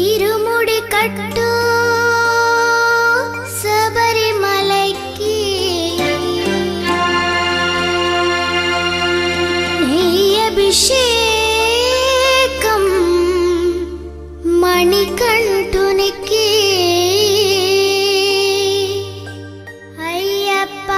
ఇరుముడి కట్టు శబరిమలైకి అభిషేకం మణికంఠునికి అయ్యప్ప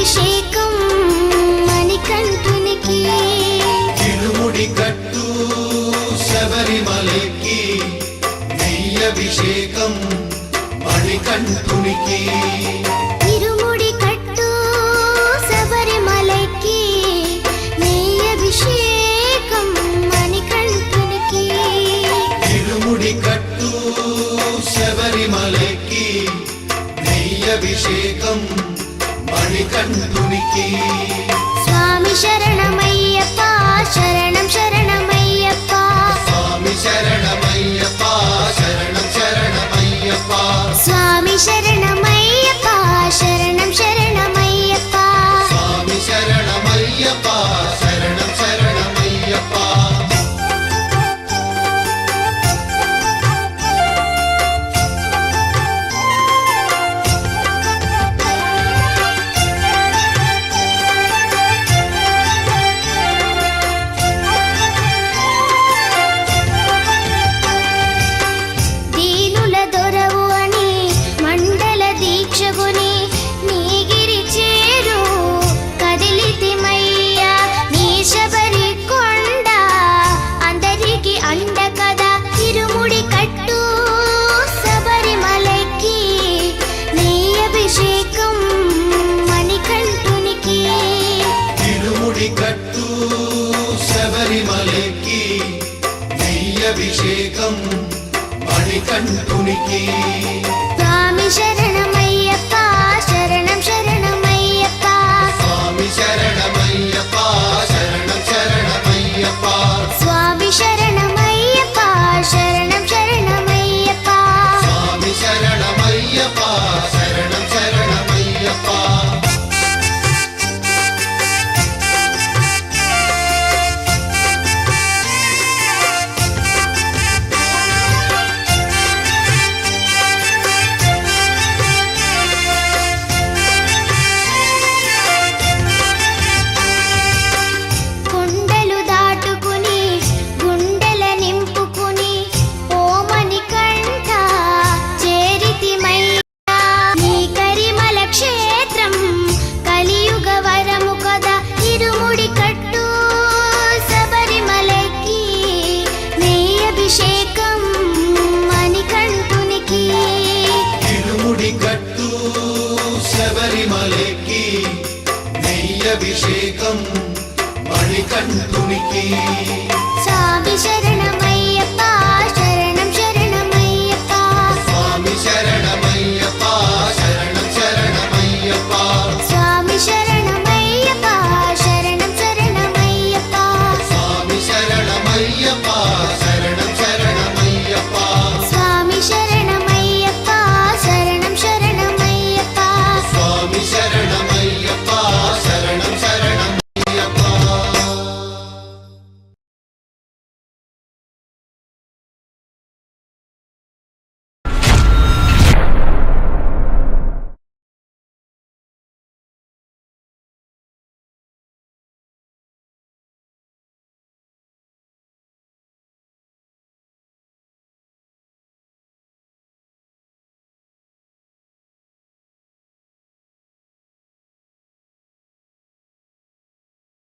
అభిషేకం మణికంఠునికి ఇరుముడి కట్టు శబరిమలైకి నెయ్యి అభిషేకం మణికంఠునికి ఇరుముడి కట్టు శబరిమలైకి నెయ్యి అభిషేకం మణికంఠునికి స్వామి శరణమయ్యప్ప శరణం శరణమయ్యప్ప స్వామి శరణమయ్యప్ప శరణం శరణమయ్యప్ప స్వామి శరణమయ్యప్ప శరణం శరణమయ్యప్ప స్వామి శరణమయ్యప్ప శరణం శరణమయ్యప్ప కట్టు శబరిమలైకి నెయ్యి అభిషేకం మణికంఠునికి స్వామి శరణమయ్యప్ప శరణం శరణమయ్యప్ప స్వామి శరణమయ్యప్ప శరణం శరణమయ్యప్ప స్వామి శరణమయ్యప్ప శరణం శరణమయ్యప్ప స్వామి శరణమయ్యప్ప శరణం శరణమయ్యప్ప కట్టు శబరిమలైకి నెయ్యి అభిషేకం మణికంఠునికి స్వామి శరణమయ్యప్ప